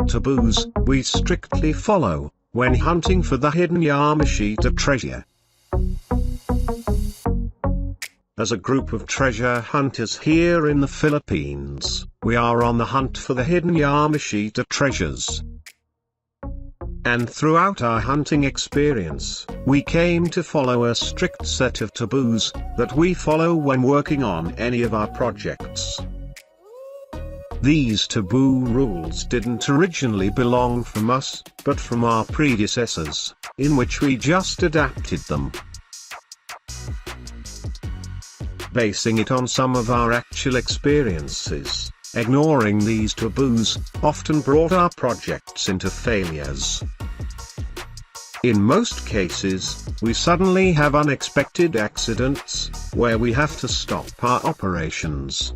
taboos we strictly follow when hunting for the hidden Yamashita treasure. As a group of treasure hunters here in the Philippines, we are on the hunt for the hidden Yamashita treasures. And throughout our hunting experience, we came to follow a strict set of taboos that we follow when working on any of our projects. These taboo rules didn't originally belong from us, but from our predecessors, in which we just adapted them. Basing it on some of our actual experiences, ignoring these taboos often brought our projects into failures. In most cases, we suddenly have unexpected accidents, where we have to stop our operations.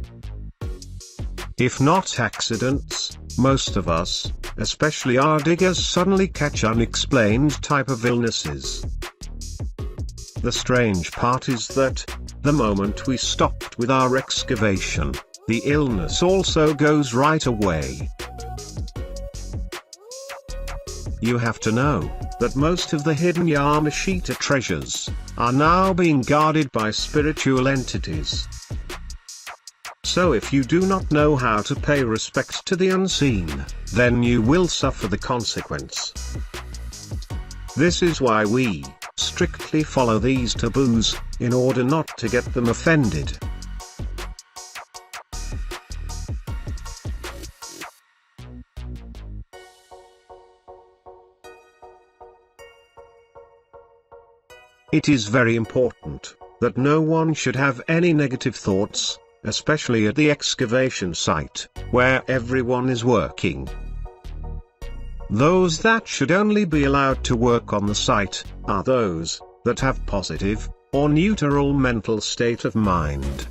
If not accidents, most of us, especially our diggers, suddenly catch unexplained type of illnesses. The strange part is that, the moment we stopped with our excavation, the illness also goes right away. You have to know that most of the hidden Yamashita treasures are now being guarded by spiritual entities. So if you do not know how to pay respect to the unseen, then you will suffer the consequence. This is why we strictly follow these taboos, in order not to get them offended. It is very important that no one should have any negative thoughts, especially at the excavation site, where everyone is working. Those that should only be allowed to work on the site are those that have positive or neutral mental state of mind.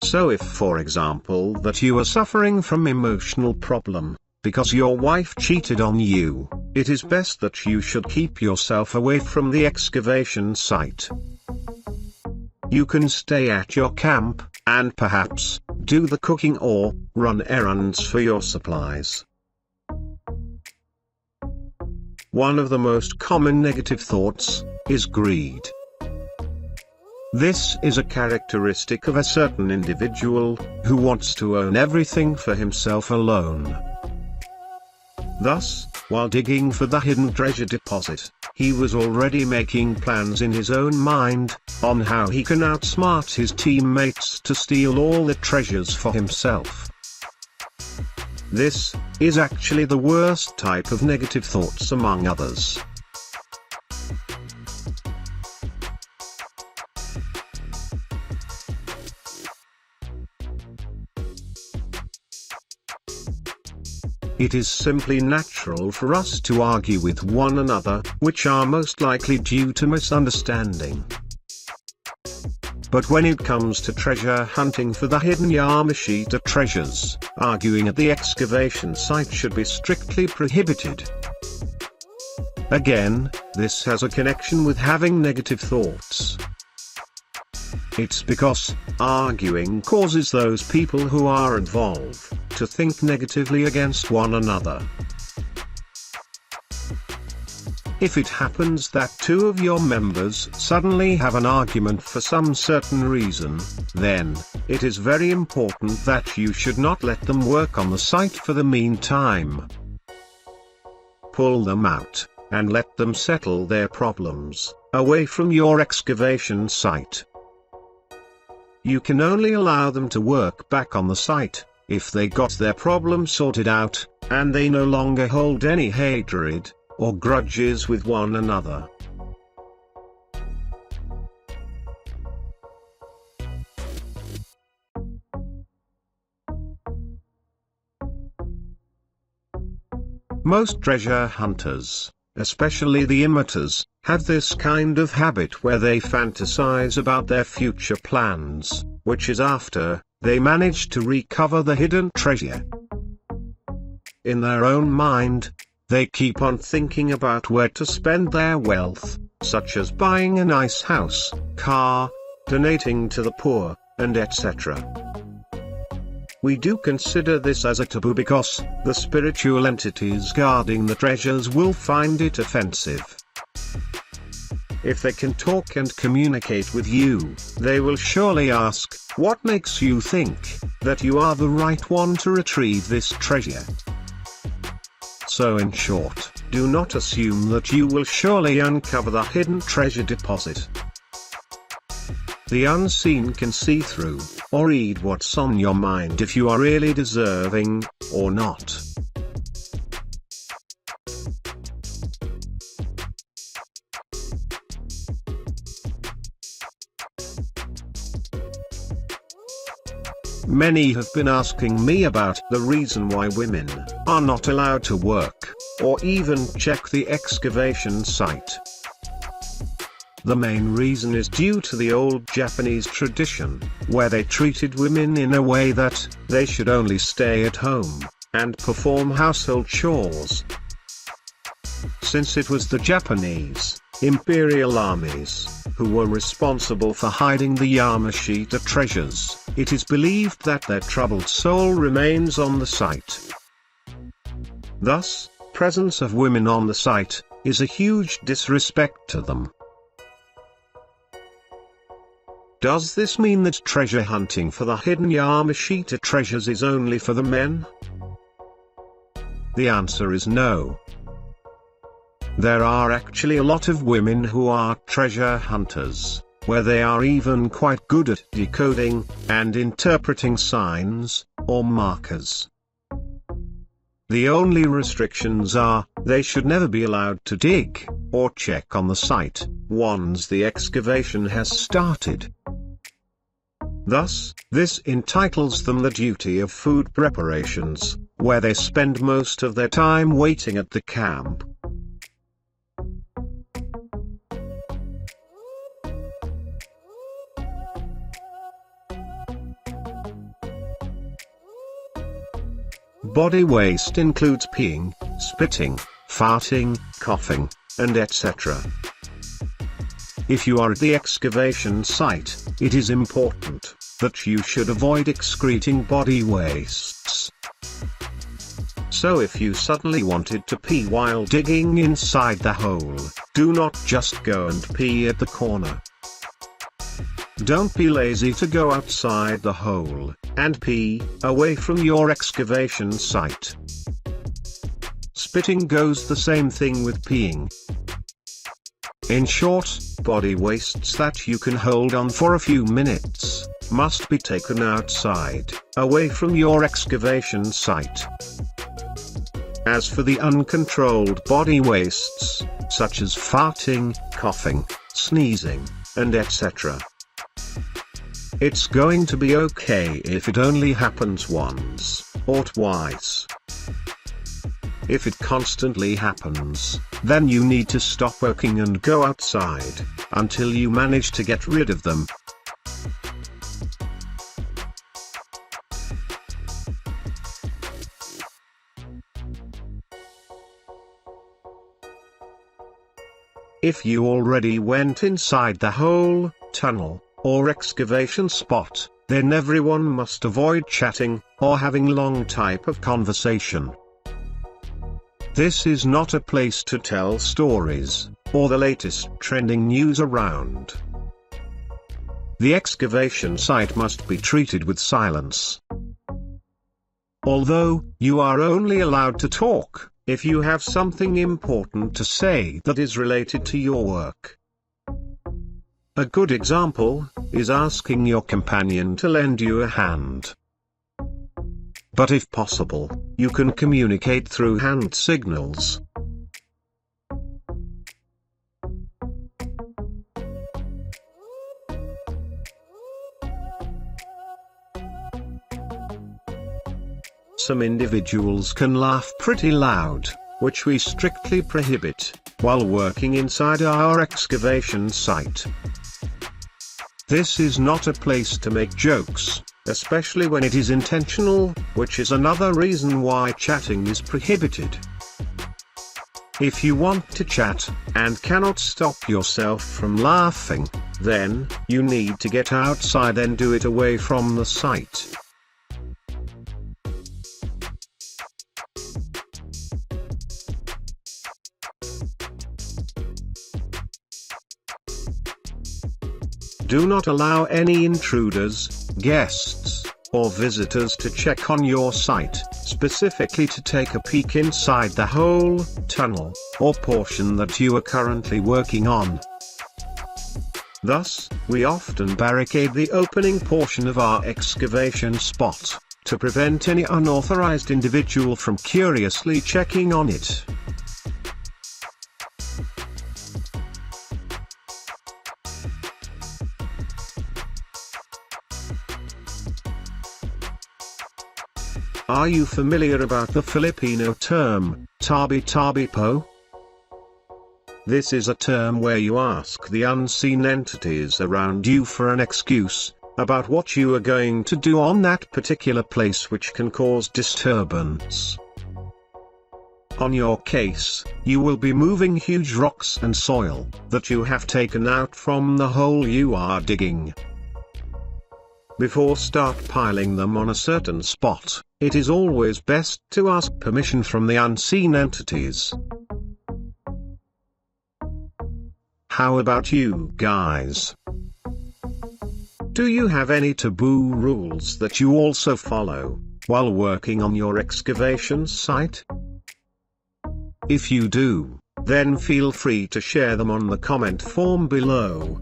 So if, for example, that you are suffering from emotional problem because your wife cheated on you, it is best that you should keep yourself away from the excavation site. You can stay at your camp, and perhaps do the cooking or run errands for your supplies. One of the most common negative thoughts is greed. This is a characteristic of a certain individual who wants to own everything for himself alone. Thus, while digging for the hidden treasure deposit, he was already making plans in his own mind on how he can outsmart his teammates to steal all the treasures for himself. This is actually the worst type of negative thoughts among others. It is simply natural for us to argue with one another, which are most likely due to misunderstanding. But when it comes to treasure hunting for the hidden Yamashita treasures, arguing at the excavation site should be strictly prohibited. Again, this has a connection with having negative thoughts. It's because arguing causes those people who are involved to think negatively against one another. If it happens that two of your members suddenly have an argument for some certain reason, then it is very important that you should not let them work on the site for the meantime. Pull them out, and let them settle their problems away from your excavation site. You can only allow them to work back on the site if they got their problem sorted out, and they no longer hold any hatred or grudges with one another. Most treasure hunters, especially the amateurs, have this kind of habit where they fantasize about their future plans, which is after they manage to recover the hidden treasure. In their own mind, they keep on thinking about where to spend their wealth, such as buying a nice house, car, donating to the poor, and etc. We do consider this as a taboo because the spiritual entities guarding the treasures will find it offensive. If they can talk and communicate with you, they will surely ask, "What makes you think that you are the right one to retrieve this treasure?" So in short, do not assume that you will surely uncover the hidden treasure deposit. The unseen can see through, or read what's on your mind if you are really deserving, or not. Many have been asking me about the reason why women are not allowed to work, or even check the excavation site. The main reason is due to the old Japanese tradition, where they treated women in a way that they should only stay at home and perform household chores. Since it was the Japanese imperial armies who were responsible for hiding the Yamashita treasures, it is believed that their troubled soul remains on the site. Thus, presence of women on the site is a huge disrespect to them. Does this mean that treasure hunting for the hidden Yamashita treasures is only for the men? The answer is no. There are actually a lot of women who are treasure hunters, where they are even quite good at decoding and interpreting signs or markers. The only restrictions are, they should never be allowed to dig or check on the site once the excavation has started. Thus, this entitles them the duty of food preparations, where they spend most of their time waiting at the camp. Body waste includes peeing, spitting, farting, coughing, and etc. If you are at the excavation site, it is important that you should avoid excreting body wastes. So if you suddenly wanted to pee while digging inside the hole, do not just go and pee at the corner. Don't be lazy to go outside the hole and pee away from your excavation site. Spitting goes the same thing with peeing. In short, body wastes that you can hold on for a few minutes must be taken outside, away from your excavation site. As for the uncontrolled body wastes, such as farting, coughing, sneezing, and etc., it's going to be okay if it only happens once or twice. If it constantly happens, then you need to stop working and go outside until you manage to get rid of them. If you already went inside the hole, tunnel, or excavation spot, then everyone must avoid chatting or having long type of conversation. This is not a place to tell stories or the latest trending news around. The excavation site must be treated with silence. Although, you are only allowed to talk if you have something important to say that is related to your work. A good example is asking your companion to lend you a hand. But if possible, you can communicate through hand signals. Some individuals can laugh pretty loud, which we strictly prohibit, while working inside our excavation site. This is not a place to make jokes, especially when it is intentional, which is another reason why chatting is prohibited. If you want to chat, and cannot stop yourself from laughing, then you need to get outside and do it away from the site. Do not allow any intruders, guests, or visitors to check on your site, specifically to take a peek inside the hole, tunnel, or portion that you are currently working on. Thus, we often barricade the opening portion of our excavation spot, to prevent any unauthorized individual from curiously checking on it. Are you familiar about the Filipino term, tabi-tabi-po? This is a term where you ask the unseen entities around you for an excuse about what you are going to do on that particular place, which can cause disturbance. On your case, you will be moving huge rocks and soil that you have taken out from the hole you are digging. Before start piling them on a certain spot, it is always best to ask permission from the unseen entities. How about you guys? Do you have any taboo rules that you also follow while working on your excavation site? If you do, then feel free to share them on the comment form below.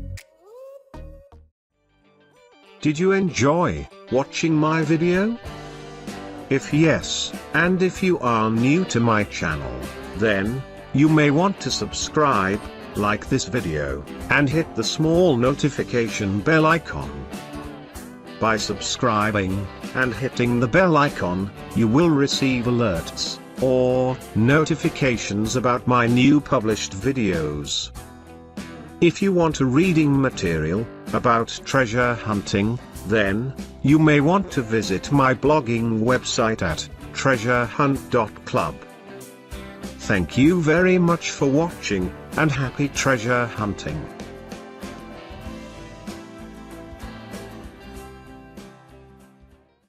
Did you enjoy watching my video? If yes, and if you are new to my channel, then you may want to subscribe, like this video, and hit the small notification bell icon. By subscribing and hitting the bell icon, you will receive alerts or notifications about my new published videos. If you want a reading material about treasure hunting, then you may want to visit my blogging website at treasurehunt.club. Thank you very much for watching, and happy treasure hunting.